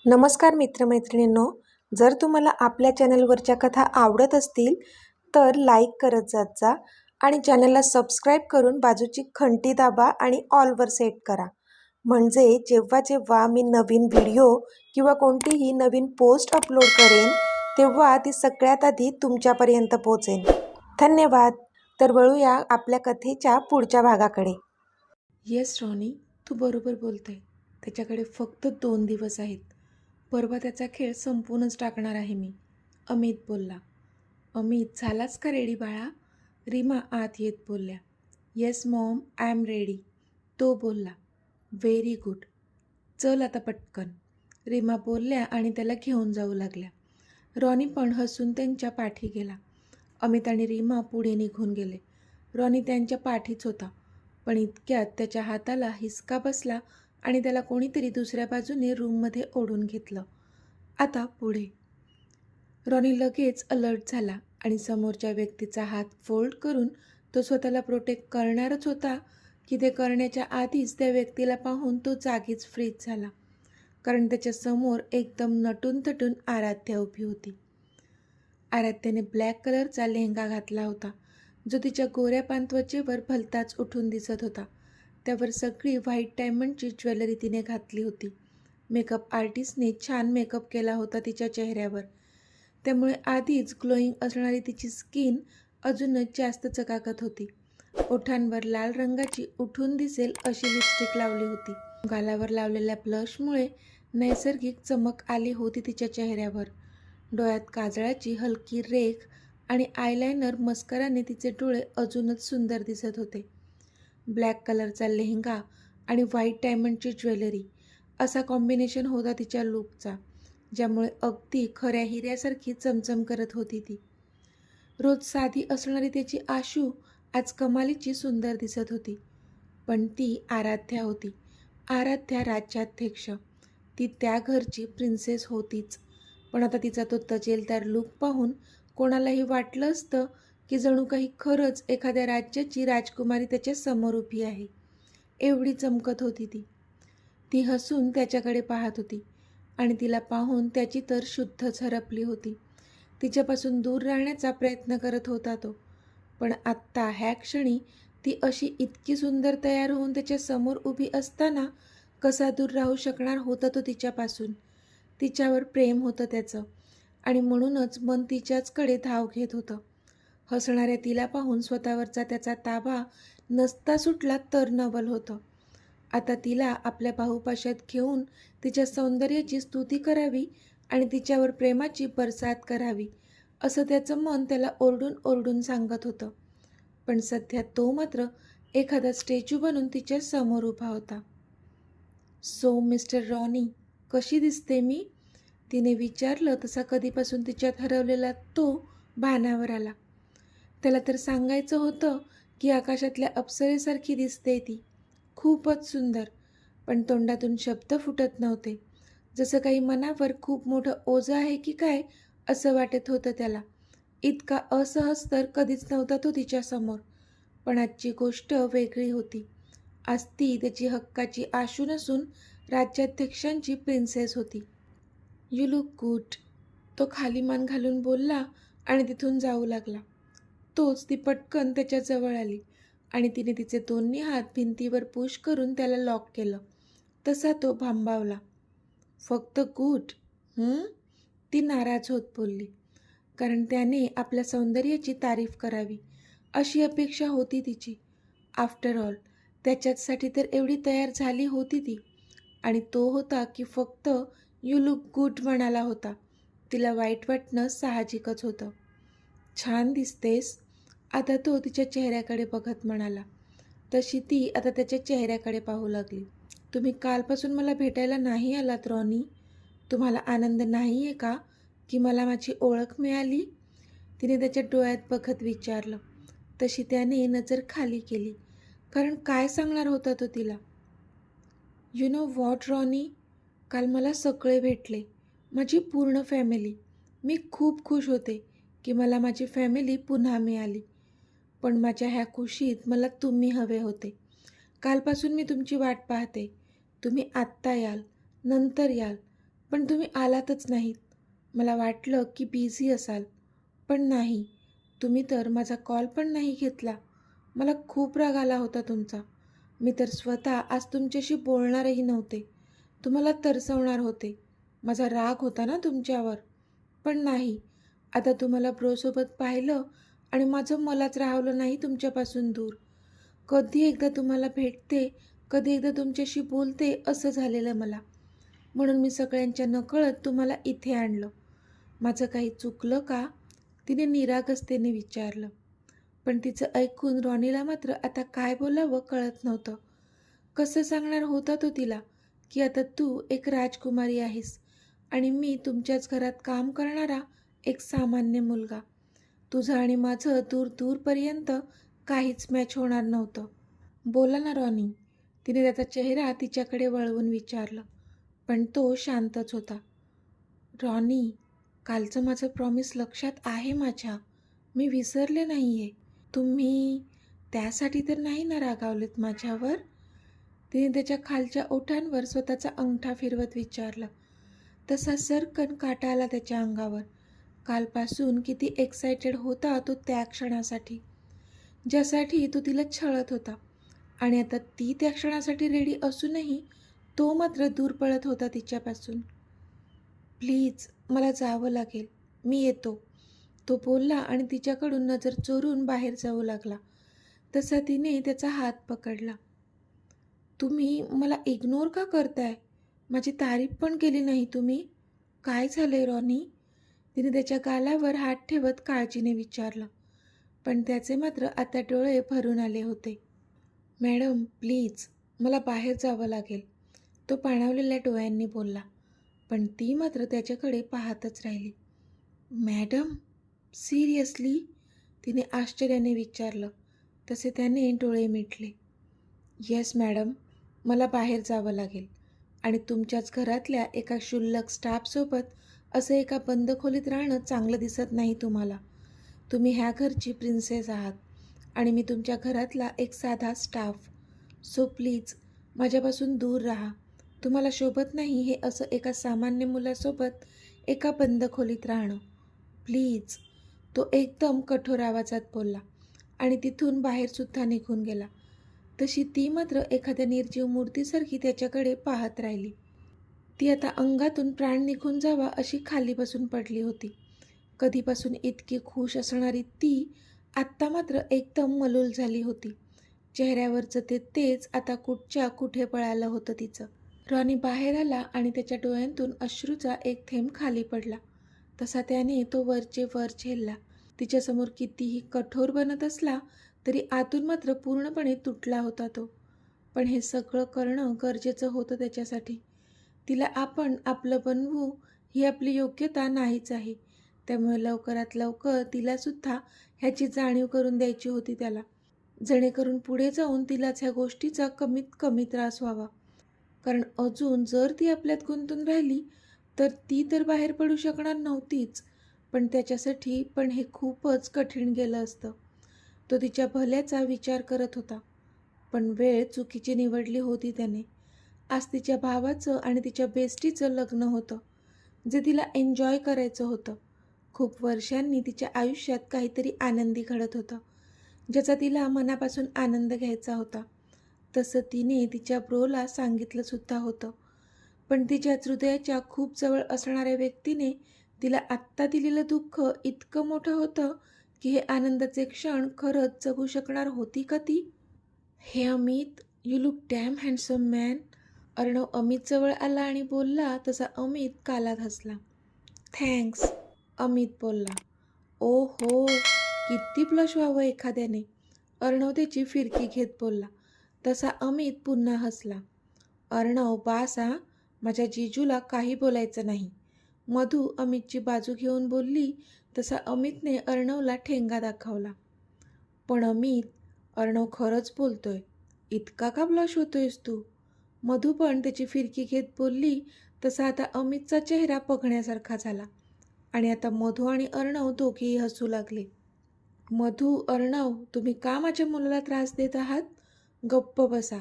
नमस्कार मित्रमैत्रिणींनो, जर तुम्हाला आपल्या चॅनलवरच्या कथा आवडत असतील तर लाईक करत जात जा आणि चॅनलला सबस्क्राईब करून बाजूची घंटी दाबा आणि ऑलवर सेट करा. म्हणजे जेव्हा जेव्हा मी नवीन व्हिडिओ किंवा कोणतीही नवीन पोस्ट अपलोड करेन तेव्हा ती सगळ्यात आधी तुमच्यापर्यंत पोहोचेल. धन्यवाद. तर वळूया आपल्या कथेच्या पुढच्या भागाकडे. येस रॉनी, तू बरोबर बोलते. त्याच्याकडे फक्त 2 दिवस आहेत. परवा त्याचा खेळ संपवूनच टाकणार आहे मी, अमित बोलला. अमित, झालाच का रेडी बाळा? रीमा आत येत बोलल्या. Yes Maugham, I am ready, तो बोलला. व्हेरी गुड, चल आता पटकन, रीमा बोलल्या आणि त्याला घेऊन जाऊ लागल्या. रॉनी पण हसून त्यांच्या पाठी गेला. अमित आणि रीमा पुढे निघून गेले. रॉनी त्यांच्या पाठीच होता, पण इतक्यात त्याच्या हाताला हिसका बसला आणि त्याला कोणीतरी दुसऱ्या बाजूने रूममध्ये ओढून घेतलं. आता पुढे. रॉनी लगेच अलर्ट झाला आणि समोरच्या व्यक्तीचा हात फोल्ड करून तो स्वतःला प्रोटेक्ट करणारच होता की ते करण्याच्या आधीच त्या व्यक्तीला पाहून तो जागीच फ्रीज झाला. कारण त्याच्या समोर एकदम नटून तटून आराध्या उभी होती. आराध्याने ब्लॅक कलरचा लेहंगा घातला होता, जो तिच्या गोऱ्या त्वचेवर भलताच उठून दिसत होता. त्यावर सगळी व्हाईट डायमंडची ज्वेलरी तिने घातली होती. मेकअप आर्टिस्टने छान मेकअप केला होता तिच्या चेहऱ्यावर, त्यामुळे आधीच ग्लोईंग असणारी तिची स्किन अजूनच जास्त चकाकत होती. ओठांवर लाल रंगाची उठून दिसेल अशी लिपस्टिक लावली होती. गालावर लावलेल्या ब्लशमुळे नैसर्गिक चमक आली होती तिच्या चेहऱ्यावर. डोळ्यात काजळाची हलकी रेख आणि आयलायनर मस्कराने तिचे डोळे अजूनच सुंदर दिसत होते. ब्लॅक कलरचा लेहंगा आणि व्हाईट डायमंडची ज्वेलरी असा कॉम्बिनेशन होता तिच्या लुकचा, ज्यामुळे अगदी खऱ्या हिऱ्यासारखी चमचम करत होती ती. रोज साधी असणारी त्याची आशू आज कमालीची सुंदर दिसत होती. पण ती आराध्या होती. आराध्या राज्याध्यक्ष. ती त्या घरची प्रिन्सेस होतीच. पण आता तिचा तो तजेलदार लुक पाहून कोणालाही वाटलं असतं की जणू काही खरंच एखाद्या राज्याची राजकुमारी त्याच्या समोर उभी आहे. एवढी चमकत होती ती. ती हसून त्याच्याकडे पाहत होती आणि तिला पाहून त्याची तर शुद्धच हरपली होती. तिच्यापासून दूर राहण्याचा प्रयत्न करत होता तो. पण आत्ता ह्या क्षणी ती अशी इतकी सुंदर तयार होऊन त्याच्या समोर उभी असताना कसा दूर राहू शकणार होता तो तिच्यापासून. तिच्यावर प्रेम होतं त्याचं आणि म्हणूनच मन तिच्याचकडे धाव घेत होतं. हसणाऱ्या तिला पाहून स्वतःवरचा त्याचा ताबा नसता सुटला तर नवल होतं. आता तिला आपल्या बाहुपाशात घेऊन तिच्या सौंदर्याची स्तुती करावी आणि तिच्यावर प्रेमाची बरसात करावी असं त्याचं मन त्याला ओरडून ओरडून सांगत होतं. पण सध्या तो मात्र एखादा स्टॅच्यू बनून तिच्या समोर उभा होता. सो मिस्टर रॉनी, कशी दिसते मी? तिने विचारलं तसा कधीपासून तिच्यात हरवलेला तो भानावर आला. त्याला तर सांगायचं होतं की आकाशातल्या अप्सरेसारखी दिसते ती, खूपच सुंदर, पण तोंडातून शब्द फुटत नव्हते. जसं काही मनावर खूप मोठं ओझं आहे की काय असं वाटत होतं त्याला. इतका असहज तर कधीच नव्हता तो तिच्यासमोर. पण आजची गोष्ट वेगळी होती. आज ती त्याची हक्काची आशू नसून राज्याध्यक्षांची प्रिन्सेस होती. यू लुक गुड, तो खाली मान घालून बोलला आणि तिथून जाऊ लागला. तोच ती पटकन त्याच्या जवळ आली आणि तिने तिचे दोन्ही हात भिंतीवर पुश करून त्याला लॉक केलं. तसा तो भांबावला. फक्त गुड? ती नाराज होत बोलली. कारण त्याने आपल्या सौंदर्याची तारीफ करावी अशी अपेक्षा होती तिची. आफ्टर ऑल त्याच्यासाठी तर एवढी तयार झाली होती ती, आणि तो होता की फक्त यू लुक गुड म्हणाला होता. तिला वाईट वाटणं साहजिकच होतं. छान दिसतेस, आता तो तिच्या चेहऱ्याकडे बघत म्हणाला. तशी ती आता त्याच्या चेहऱ्याकडे पाहू लागली. तुम्ही कालपासून मला भेटायला नाही आलात रॉनी. तुम्हाला आनंद नाही आहे का की मला माझी ओळख मिळाली? तिने त्याच्या डोळ्यात बघत विचारलं. तशी त्याने नजर खाली केली, कारण काय सांगणार होता तो तिला. यू नो व्हॉट रॉनी, काल मला सगळे भेटले, माझी पूर्ण फॅमिली. मी खूप खुश होते की मला माझी फॅमिली पुन्हा मिळाली. पण माझ्या ह्या खुशीत मला तुम्ही हवे होते. कालपासून मी तुमची वाट पाहते. तुम्ही आत्ता याल, नंतर याल, पण तुम्ही आलातच नाहीत. मला वाटलं की बिझी असाल, पण नाही. तुम्ही तर माझा कॉल पण नाही घेतला. मला खूप राग आला होता तुमचा. मी तर स्वतः आज तुमच्याशी बोलणारही नव्हते. तुम्हाला तरसवणार होते. माझा राग होता ना तुमच्यावर. पण नाही, आता तुम्हाला ब्रोसोबत पाहिलं आणि माझं मलाच राहवलं नाही तुमच्यापासून दूर. कधी एकदा तुम्हाला भेटते, कधी एकदा तुमच्याशी बोलते असं झालेलं मला. म्हणून मी सगळ्यांच्या नकळत तुम्हाला इथे आणलं. माझं काही चुकलं का? तिने निरागसतेने विचारलं. पण तिचं ऐकून रॉनीला मात्र आता काय बोलावं कळत नव्हतं. कसं सांगणार होता तो तिला की आता तू एक राजकुमारी आहेस आणि मी तुमच्याच घरात काम करणारा एक सामान्य मुलगा. तुझं आणि माझं दूर दूरपर्यंत काहीच मॅच होणार नव्हतं. बोला ना रॉनी, तिने त्याचा चेहरा तिच्याकडे वळवून विचारलं. पण तो शांतच होता. रॉनी, कालचं माझं प्रॉमिस लक्षात आहे माझ्या. मी विसरले नाही आहे. तुम्ही त्यासाठी तर नाही ना रागावलेत माझ्यावर? तिने त्याच्या खालच्या ओठांवर स्वतःचा अंगठा फिरवत विचारलं. तसा सर्कन काटा आला त्याच्या अंगावर. कालपासून किती एक्सायटेड होता तो त्या क्षणासाठी, ज्यासाठी तो तिला छळत होता. आणि आता ती त्या क्षणासाठी रेडी असूनही तो मात्र दूर पळत होता तिच्यापासून. प्लीज, मला जावं लागेल. मी येतो, तो बोलला आणि तिच्याकडून नजर चोरून बाहेर जाऊ लागला. तसा तिने त्याचा हात पकडला. तुम्ही मला इग्नोर का करताय? माझी तारीफ पण केली नाही तुम्ही. काय झालंय रॉनी? तिने त्याच्या गालावर हात ठेवत काळजीने विचारलं. पण त्याचे मात्र आता डोळे भरून आले होते. मॅडम प्लीज, मला बाहेर जावं लागेल, तो पाणावलेल्या डोळ्यांनी बोलला. पण ती मात्र त्याच्याकडे पाहतच राहिली. Madam, seriously? तिने आश्चर्याने विचारलं. तसे त्याने डोळे मिटले. येस मॅडम, मला बाहेर जावं लागेल आणि तुमच्याच घरातल्या एका क्षुल्लक स्टाफसोबत असं एका बंद खोलीत राहणं चांगलं दिसत नाही तुम्हाला. तुम्ही ह्या घरची प्रिन्सेस आहात आणि मी तुमच्या घरातला एक साधा स्टाफ. सो प्लीज माझ्यापासून दूर राहा. तुम्हाला शोभत नाही हे असं एका सामान्य मुलासोबत एका बंद खोलीत राहणं. प्लीज, तो एकदम कठोर आवाजात बोलला आणि तिथून बाहेरसुद्धा निघून गेला. तशी ती मात्र एखाद्या निर्जीव मूर्तीसारखी त्याच्याकडे पाहत राहिली. ती आता अंगातून प्राण निघून जावा अशी खाली बसून पडली होती. कधीपासून इतकी खुश असणारी ती आत्ता मात्र एकदम मलूल झाली होती. चेहऱ्यावरचं ते तेज आता कुठच्या कुठे पळालं होतं तिचं. रॉनी बाहेर आला आणि त्याच्या डोळ्यांतून अश्रूचा एक थेंब खाली पडला. तसा त्याने तो वरचे वर झेलला. तिच्यासमोर कितीही कठोर बनत असला तरी आतून मात्र पूर्णपणे तुटला होता तो. पण हे सगळं करणं गरजेचं होतं त्याच्यासाठी. तिला आपण आपलं बनवू ही आपली योग्यता नाहीच आहे. त्यामुळे लवकरात लवकर तिलासुद्धा ह्याची जाणीव करून द्यायची होती त्याला, जेणेकरून पुढे जाऊन तिलाच ह्या गोष्टीचा कमीत कमी त्रास व्हावा. कारण अजून जर ती आपल्यात गुंतून राहिली तर ती तर बाहेर पडू शकणार नव्हतीच. पण त्याच्यासाठी पण हे खूपच कठीण गेलं असतं. तो तिच्या भल्याचा विचार करत होता. पण वेळ चुकीची निवडली होती त्याने. आज तिच्या भावाचं आणि तिच्या बेस्टीचं लग्न होतं, जे तिला एन्जॉय करायचं होतं. खूप वर्षांनी तिच्या आयुष्यात काहीतरी आनंदी घडत होतं, ज्याचा तिला मनापासून आनंद घ्यायचा होता. तसं तिने तिच्या ब्रोला सांगितलंसुद्धा होतं. पण तिच्या हृदयाच्या खूप जवळ असणाऱ्या व्यक्तीने तिला आत्ता दिलेलं दुःख इतकं मोठं होतं की हे आनंदाचे क्षण खरंच जगू शकणार होती का ती? Hey Amit, you look damn handsome man. Arnav अमितजवळ आला आणि बोलला तसा अमित कालात हसला. थँक्स, अमित बोलला. ओ हो, किती ब्लश व्हावं एखाद्याने, अर्णव त्याची फिरकी घेत बोलला. तसा अमित पुन्हा हसला. अर्णव बासा, माझ्या जीजूला काही बोलायचं नाही, मधू अमितची बाजू घेऊन बोलली. तसा अमितने अर्णवला ठेंगा दाखवला. पण अमित, अर्णव खरंच बोलतोय, इतका का ब्लश होतोयस तू? मधू पण त्याची फिरकी घेत बोलली. तसा आता अमितचा चेहरा बघण्यासारखा झाला आणि आता मधू आणि अर्णव दोघेही हसू लागले. मधू, अर्णव, तुम्ही का माझ्या मुलाला त्रास देत आहात? गप्प बसा.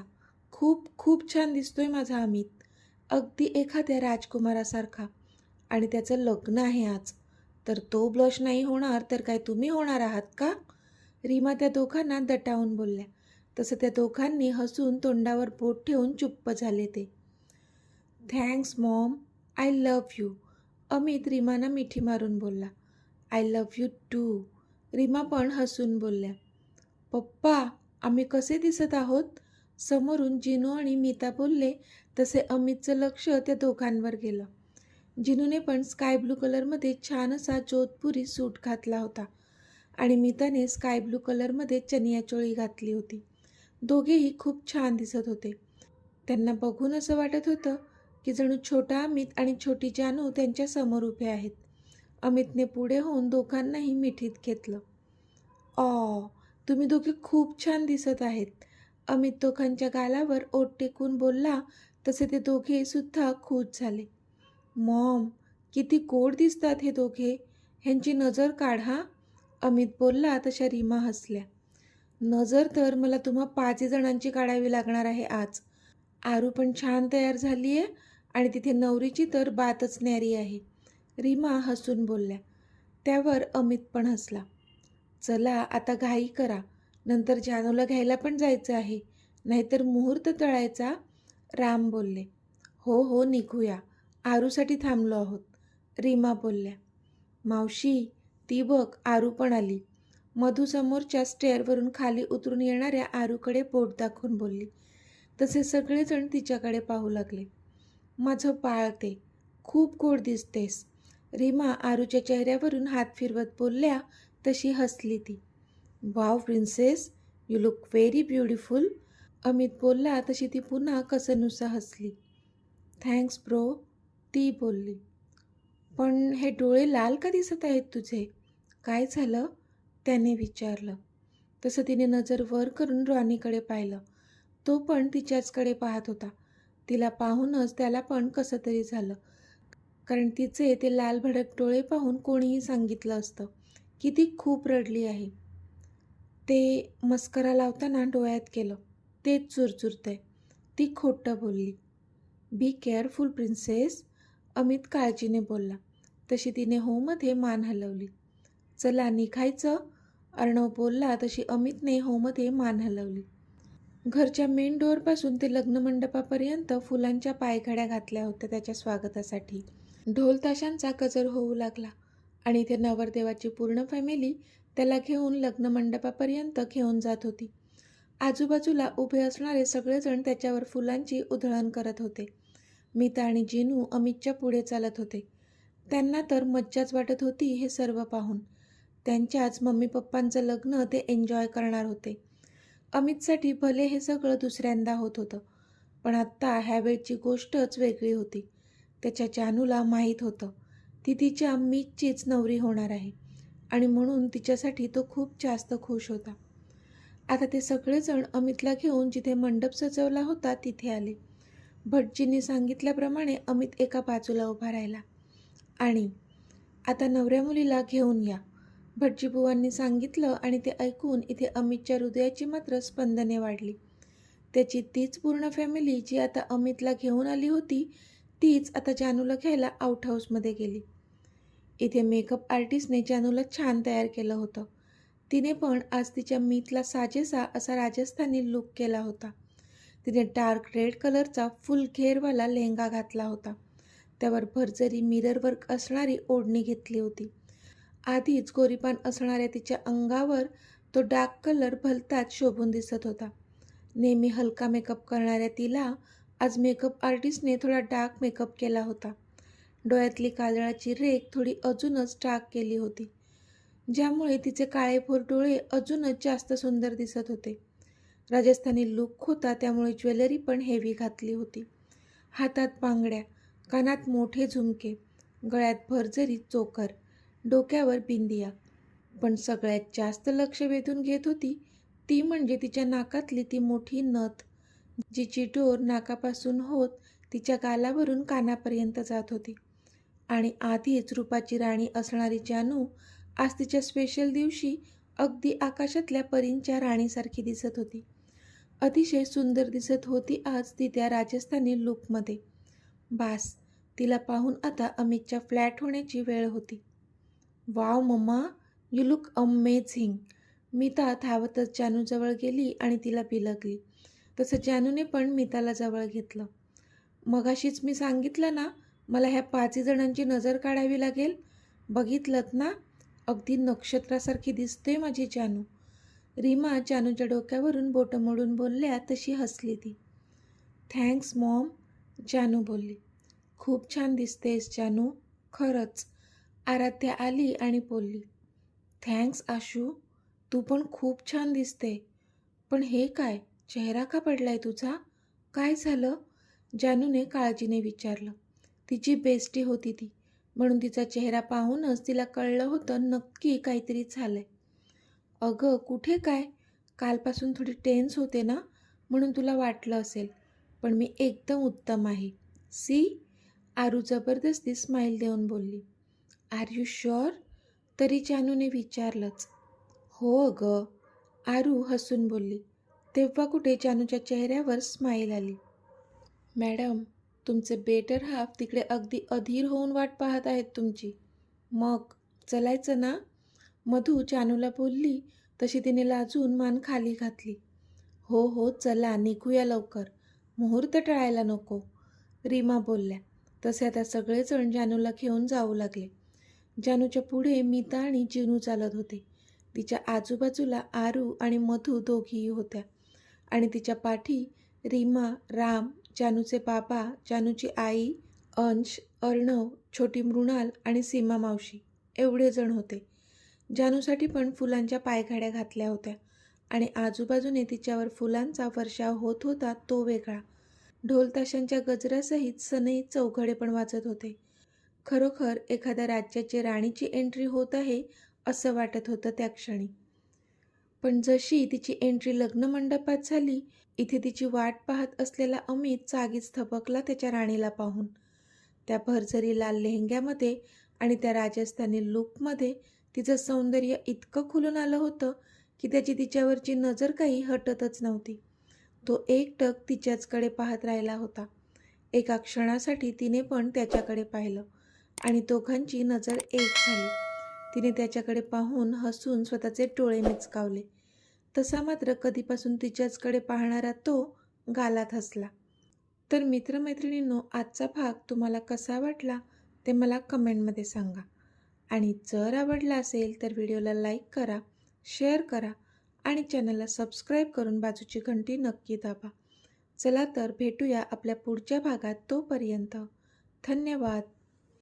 खूप खूप छान दिसतोय माझा अमित. अगदी एखाद्या राजकुमारासारखा. आणि त्याचं लग्न आहे आज. तर तो ब्लश नाही होणार तर काय तुम्ही होणार आहात का? रीमा त्या दोघांना दटावून बोलल्या. तसं त्या दोघांनी हसून तोंडावर बोट ठेवून चुप्प झाले ते. Thanks mom, I love you. Amit रीमाना मिठी मारून बोलला. I love you too. Reema पण हसून बोलल्या. पप्पा, आम्ही कसे दिसत आहोत? समोरून जिनू आणि मीता बोलले तसे अमितचं लक्ष त्या दोघांवर गेलं. जिनूने पण स्काय ब्लू कलरमध्ये छान असा जोधपुरी सूट घातला होता आणि मीताने स्काय ब्लू कलरमध्ये चनिया चोळी घातली होती. दोघेही खूप छान दिसत होते. त्यांना बघून असं वाटत होतं की जणू छोटा अमित आणि छोटी जानू त्यांच्या समोर उभे आहेत. अमितने पुढे होऊन दोघांनाही मिठीत घेतलं. तुम्ही दोघे खूप छान दिसत आहेत. अमित दोघांच्या गालावर ओठ टेकून बोलला तसे ते दोघे सुद्धा खुश झाले. मॉम, किती गोड दिसतात हे दोघे. ह्यांची नजर काढा. अमित बोलला तशा रीमा हसल्या. नजर तर मला तुम्हा 5 जणांची काढावी लागणार आहे आज. आरू पण छान तयार झाली आहे आणि तिथे नवरीची तर बातच न्यारी आहे. रीमा हसून बोलल्या. त्यावर अमित पण हसला. चला आता घाई करा, नंतर जानूला घ्यायला पण जायचं आहे, नाहीतर मुहूर्त टळायचा. राम बोलले. हो हो, निघूया, आरूसाठी थांबलो आहोत. रीमा बोलल्या. मावशी, ती बघ आरू पण आली. मधू समोरच्या स्टेअरवरून खाली उतरून येणाऱ्या आरूकडे बोट दाखवून बोलली. तसे सगळेजण तिच्याकडे पाहू लागले. माझं पाळते, खूप गोड दिसतेस. रीमा आरूच्या चेहऱ्यावरून हात फिरवत बोलल्या तशी हसली ती. Wow princess, you look very beautiful. Amit बोलला तशी ती पुन्हा कसनुसा हसली. थँक्स ब्रो, ती बोलली. पण हे डोळे लाल का दिसत आहेत तुझे? काय झालं? त्याने विचारलं. तसं तिने नजर वर करून रॉनीकडे पाहिलं. तो पण तिच्याचकडे पाहत होता. तिला पाहूनच त्याला पण कसं तरी झालं, कारण तिचे ते लाल भडक डोळे पाहून कोणीही सांगितलं असतं की ती खूप रडली आहे. ते मस्करा लावताना डोळ्यात केलं, तेच चुरचुरतंय, ती खोटं बोलली. बी केअरफुल प्रिन्सेस, अमित काळजीने बोलला. तशी तिने होमध्ये मान हलवली. चला निघायचं, अर्णव बोलला तशी अमितने होमध्ये मान हलवली. घरच्या मेन डोअरपासून ते लग्नमंडपापर्यंत फुलांच्या पायघड्या घातल्या होत्या त्याच्या स्वागतासाठी. ढोल ताशांचा गजर होऊ लागला आणि इथे नवरदेवाची पूर्ण फॅमिली त्याला घेऊन लग्नमंडपापर्यंत घेऊन जात होती. आजूबाजूला उभे असणारे सगळेजण त्याच्यावर फुलांची उधळण करत होते. मीता आणि जिनू अमितच्या पुढे चालत होते. त्यांना तर मज्जाच वाटत होती हे सर्व पाहून. त्यांच्याच मम्मी पप्पांचं लग्न ते एन्जॉय करणार होते. अमितसाठी भले हे सगळं दुसऱ्यांदा होत होतं, पण आत्ता ह्यावेळची गोष्टच वेगळी होती. त्याच्या जानूला माहीत होतं ती तिच्या मीतचीच नवरी होणार आहे आणि म्हणून तिच्यासाठी तो खूप जास्त खुश होता. आता ते सगळेजण अमितला घेऊन जिथे मंडप सजवला होता तिथे आले. भटजींनी सांगितल्याप्रमाणे अमित एका बाजूला उभा राहिला आणि आता नवऱ्या मुलीला घेऊन या, भटजीबुवांनी सांगितलं आणि ते ऐकून इथे अमितच्या हृदयाची मात्र स्पंदने वाढली. त्याची तीच पूर्ण फॅमिली जी आता अमितला घेऊन आली होती, तीच आता जानूला घ्यायला आउट हाऊसमध्ये गेली. इथे मेकअप आर्टिस्टने जानूला छान तयार केलं होतं. तिने पण आज तिच्या मीतला साजेसा असा राजस्थानी लुक केला होता. तिने डार्क रेड कलरचा फुल घेरवाला लेहंगा घातला होता. त्यावर भरजरी मिरर वर्क असणारी ओढणी घेतली होती. आधीच गोरीपान असणाऱ्या तिच्या अंगावर तो डार्क कलर भलताच शोभून दिसत होता. नेहमी हलका मेकअप करणाऱ्या तिला आज मेकअप आर्टिस्टने थोडा डार्क मेकअप केला होता. डोळ्यातली काजळाची रेघ थोडी अजूनच डार्क केली होती, ज्यामुळे तिचे काळेभोर डोळे अजूनच जास्त सुंदर दिसत होते. राजस्थानी लुक होता त्यामुळे ज्वेलरी पण हेवी घातली होती. हातात बांगड्या, कानात मोठे झुमके, गळ्यात भरजरी चोकर, डोक्यावर बिंदिया. पण सगळ्यात जास्त लक्ष वेधून घेत होती ती म्हणजे तिच्या नाकातली ती मोठी नथ, जिची डोर नाकापासून होत तिच्या गालावरून कानापर्यंत जात होती. आणि आधीच रूपाची राणी असणारी जानू आज तिच्या स्पेशल दिवशी अगदी आकाशातल्या परींच्या राणीसारखी दिसत होती. अतिशय सुंदर दिसत होती आज ती त्या राजस्थानी लुकमध्ये. बास, तिला पाहून आता अमितच्या फ्लॅट होण्याची वेळ होती. Wow mamma, you look amazing. Meeta धावतच जानूजवळ गेली आणि तिला बिलगली. तसं जानूने पण मीताला जवळ घेतलं. मगाशीच मी सांगितलं ना, मला ह्या 5 जणांची नजर काढावी लागेल. बघितलंत ना, अगदी नक्षत्रासारखी दिसते माझी जानू. रीमा जानूच्या डोक्यावरून बोटं मोडून बोलल्या तशी हसली ती. थँक्स मॉम, जानू बोलली. खूप छान दिसतेस जानू, खरंच. आराध्या आली आणि बोलली. थँक्स आशू, तू पण खूप छान दिसते. पण हे काय, चेहरा का पडलाय तुझा? काय झालं? जानूने काळजीने विचारलं. तिची बेस्टी होती ती, म्हणून तिचा चेहरा पाहूनच तिला कळलं होतं नक्की काहीतरी झालंय. अगं कुठे काय, कालपासून थोडी टेन्स होते ना, म्हणून तुला वाटलं असेल. पण मी एकदम उत्तम आहे. सी, आरू जबरदस्ती स्माईल देऊन बोलली. Are you sure? तरी जानूने विचारलंच. हो अगं, आरू हसून बोलली. तेव्हा कुठे जानूच्या चेहऱ्यावर स्माईल आली. मॅडम, तुमचे बेटर हाफ तिकडे अगदी अधीर होऊन वाट पाहत आहेत तुमची. मग चलायचं ना? मधू जानूला बोलली तशी तिने लाजून मान खाली घातली. हो हो चला, निघूया लवकर, मुहूर्त टाळायला नको, रीमा बोलल्या. तसे आता सगळेजण जानूला घेऊन जाऊ लागले. जानूच्या पुढे मीता आणि जिनू चालत होते. तिच्या आजूबाजूला आरू आणि मधू दोघीही होत्या आणि तिच्या पाठी रीमा, राम, जानूचे बाबा, जानूची आई, अंश, अर्णव, छोटी मृणाल आणि सीमा मावशी एवढे जण होते. जानूसाठी पण फुलांच्या पायघड्या घातल्या होत्या आणि आजूबाजूने तिच्यावर फुलांचा वर्षाव होत होता तो वेगळा. ढोलताशांच्या गजरासहित सनई चौघडे पण वाजत होते. खरोखर एखाद्या राज्याची राणीची एंट्री होत आहे असं वाटत होतं त्या क्षणी. पण जशी तिची एंट्री लग्नमंडपात झाली, इथे तिची वाट पाहत असलेला अमित जागीच थबकला त्याच्या राणीला पाहून. त्या भरजरी लाल लेहंग्यामध्ये आणि त्या राजस्थानी लुकमध्ये तिचं सौंदर्य इतकं खुलून आलं होतं की त्याची तिच्यावरची नजर काही हटतच नव्हती. तो एकटक तिच्याचकडे पाहत राहिला होता. एका क्षणासाठी तिने पण त्याच्याकडे पाहिलं आणि दोघांची नजर एक झाली. तिने त्याच्याकडे पाहून हसून स्वतःचे डोळे मिचकावले. तसा मात्र कधीपासून तिच्याचकडे पाहणारा तो गालात हसला. तर मित्रमैत्रिणींनो, आजचा भाग तुम्हाला कसा वाटला ते मला कमेंटमध्ये सांगा. आणि जर आवडला असेल तर व्हिडिओला लाईक करा, शेअर करा आणि चॅनलला सबस्क्राईब करून बाजूची घंटी नक्की दाबा. चला तर भेटूया आपल्या पुढच्या भागात. तोपर्यंत धन्यवाद.